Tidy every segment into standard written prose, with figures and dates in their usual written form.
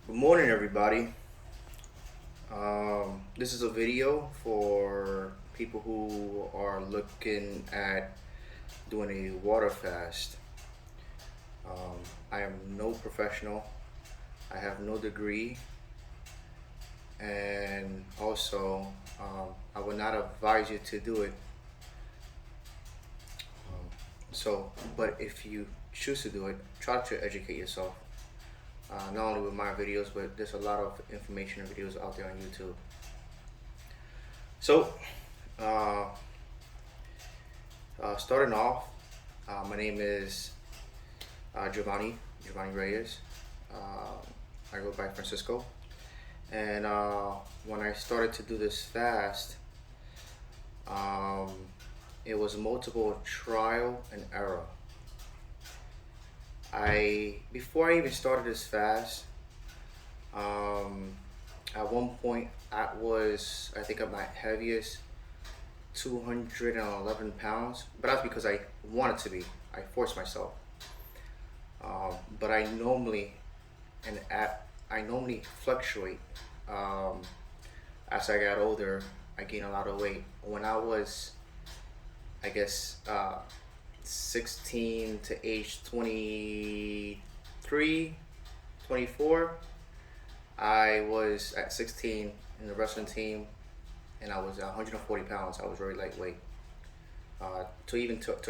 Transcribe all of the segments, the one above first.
Good morning, everybody. This is a video for people who are looking at doing a water fast. Um, I am no professional. I have no degree, and also I would not advise you to do it. Um, but if you choose to do it, try to educate yourself. Not only with my videos, but there's a lot of information and videos out there on YouTube. So, uh, starting off, my name is Giovanni Reyes. I go by Francisco. And when I started to do this fast, um, it was multiple trial and error. Before I even started this fast, um, at one point I think at my heaviest 211 pounds, but that's because I wanted to be. I forced myself. But I normally fluctuate. Um, as I got older, I gained a lot of weight. When I was, I guess, 16 to age 23, 24, I was at 16 in the wrestling team, and I was 140 pounds. I was very lightweight. To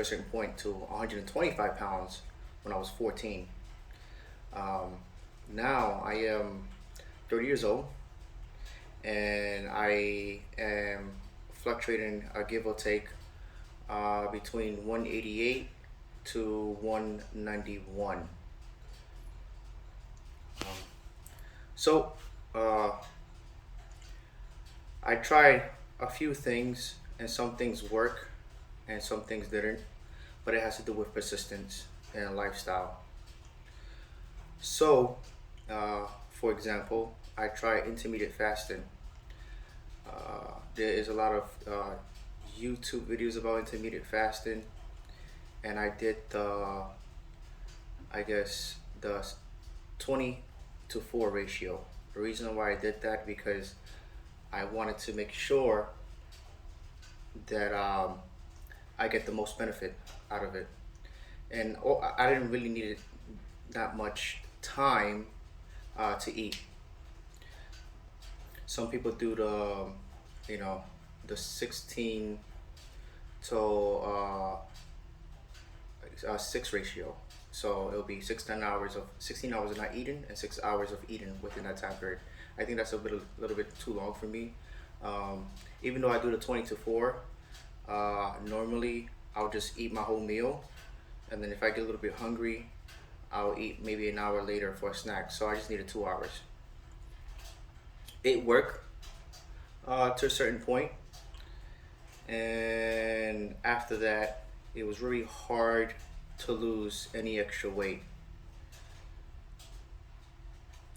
a certain point to 125 pounds when I was 14. Um, Now I am 30 years old, and I am fluctuating, give or take, between 188 to 191. Um, so uh, I tried a few things, and some things work, and some things didn't, but it has to do with persistence and lifestyle. So, for example, I try intermittent fasting. There is a lot of YouTube videos about intermittent fasting, and I did I guess, the 20 to 4 ratio. The reason why I did that because I wanted to make sure that I get the most benefit out of it, and I didn't really need it that much time to eat. Some people do you know, the 16 to 6 ratio. So it'll be 16 hours of 16 hours of not eating and 6 hours of eating within that time period. I think that's little bit too long for me. Um, Even though I do the 20 to 4, normally I'll just eat my whole meal, and then if I get a little bit hungry, I'll eat maybe an hour later for a snack. So I just needed 2 hours. It worked to a certain point, and after that, it was really hard to lose any extra weight.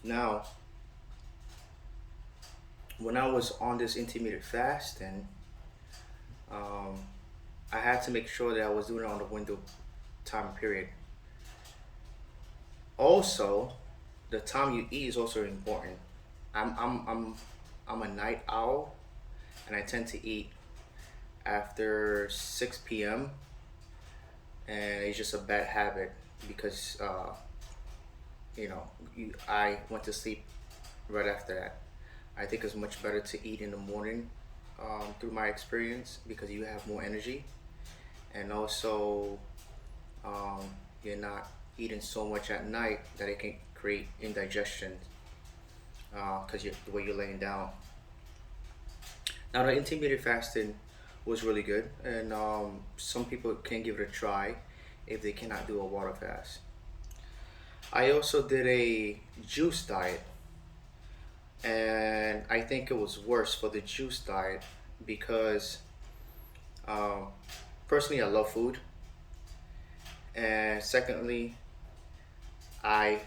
Now, when I was on this intermittent fasting, um, I had to make sure that I was doing it on the window time period. Also, the time you eat is also important. I'm I'm I'm I'm a night owl, and I tend to eat after 6 p.m. and it's just a bad habit because I went to sleep right after that. I think it's much better to eat in the morning, through my experience, because you have more energy, and also um, you're not eating so much at night that it can create indigestion, because the way you're laying down. Now, the intermittent fasting was really good, and some people can give it a try if they cannot do a water fast. I also did a juice diet, and I think it was worse for the juice diet because, um, personally, I love food, and secondly, I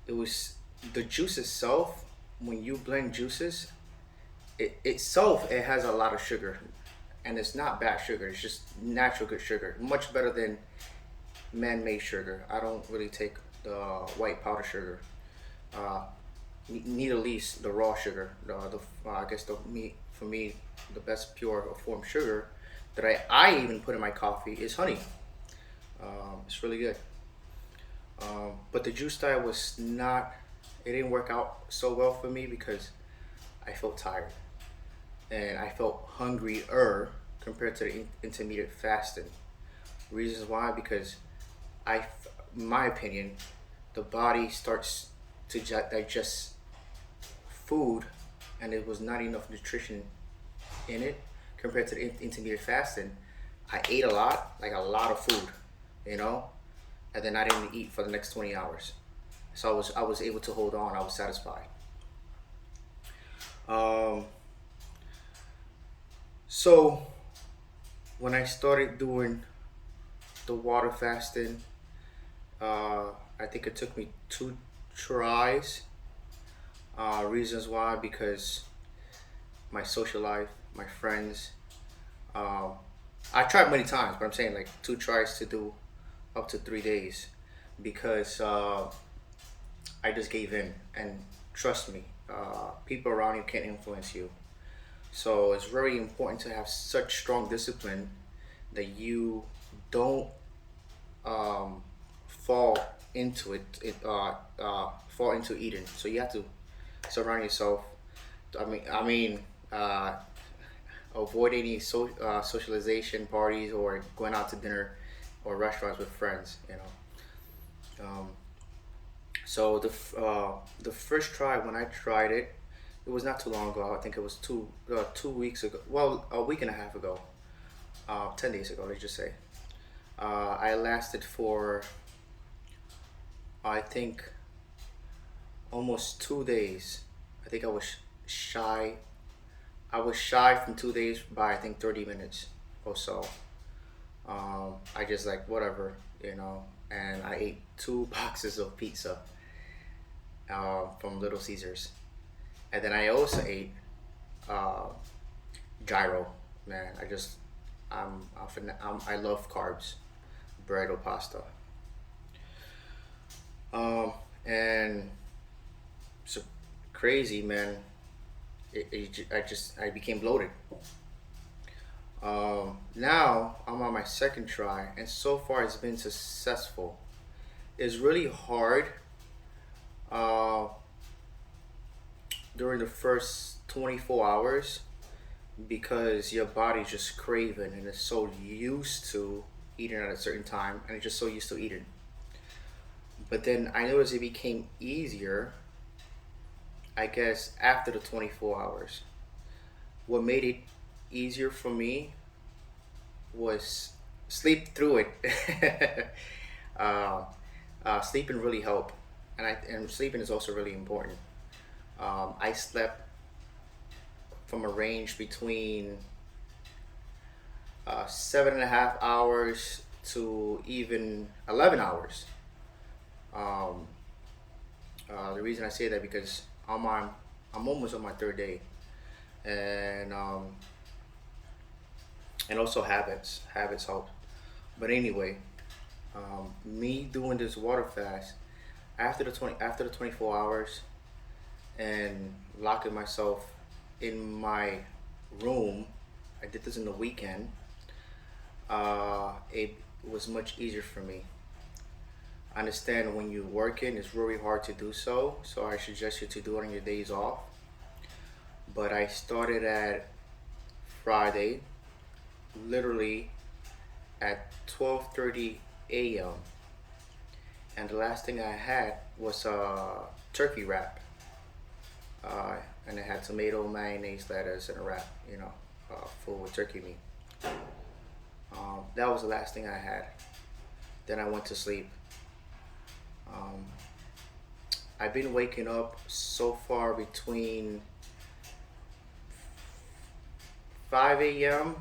it was the juice itself. When you blend juices, it has a lot of sugar, and it's not bad sugar. It's just natural good sugar, much better than man-made sugar. I don't really take the white powder sugar. Uh, need at least the raw sugar. I guess the me for me the best pure form sugar that I even put in my coffee is honey. It's really good. But the juice diet was not. It didn't work out so well for me because I felt tired and I felt hungrier compared to the intermediate fasting. Reasons why, because in my opinion, the body starts to digest food, and there was not enough nutrition in it compared to the intermediate fasting. I ate a lot, like a lot of food, you know, and then I didn't eat for the next 20 hours. So I was able to hold on. I was satisfied. Um, so when I started doing the water fasting, I think it took me 2 tries. Reasons why, because my social life, my friends. Um, I tried many times, but I'm saying like 2 tries to do up to 3 days because I just gave in. And trust me, people around you can influence you. So it's very important to have such strong discipline that you don't um, fall into fall into eating. So you have to surround yourself. I mean, uh, avoid any socialization parties or going out to dinner or restaurants with friends. Um, so the first try when I tried it, it was not too long ago. I think it was 2 weeks ago. Well, a week and a half ago. 10 days ago. Let's just say. I lasted for I think almost 2 days. I think shy. I was shy from 2 days by I think 30 minutes or so. I just like whatever, and I ate two boxes of pizza from Little Caesars, and then I also ate uh, gyro. Man, I love carbs, bread or pasta, and so crazy, man. I became bloated. Now I'm on my second try, and so far it's been successful. It's really hard uh, during the first 24 hours because your body's just craving and it's so used to eating at a certain time and it's just so used to eating. But then I noticed it became easier, I guess, after the 24 hours. What made it easier for me was sleep through it. uh, Sleeping really helped, and sleeping is also really important. I slept from a range between 7.5 hours to even 11 hours. Um, the reason I say that because I'm almost on my third day, and also habits help. But anyway, me doing this water fast after the 24 hours and locking myself in my room. I did this in the weekend. It was much easier for me. I understand when you're working, it's really hard to do so. So I suggest you to do it on your days off. But I started at Friday, literally at 12:30 a.m. And the last thing I had was a turkey wrap, and it had tomato, mayonnaise, lettuce, and a wrap, full with turkey meat. That was the last thing I had. Then I went to sleep. Um, I've been waking up so far between 5 a.m.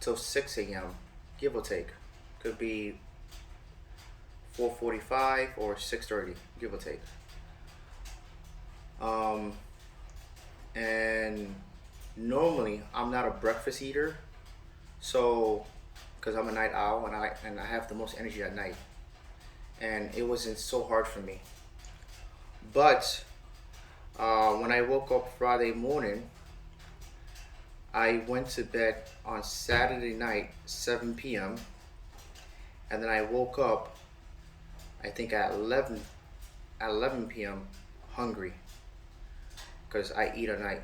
till 6 a.m., give or take. Could be 4:45 or 6:30, give or take. Um, and normally I'm not a breakfast eater, so because I'm a night owl and I have the most energy at night, and it wasn't so hard for me. But When I woke up Friday morning, I went to bed on Saturday night, 7 p.m., and then I woke up, I think at 11 p.m., hungry, because I eat at night.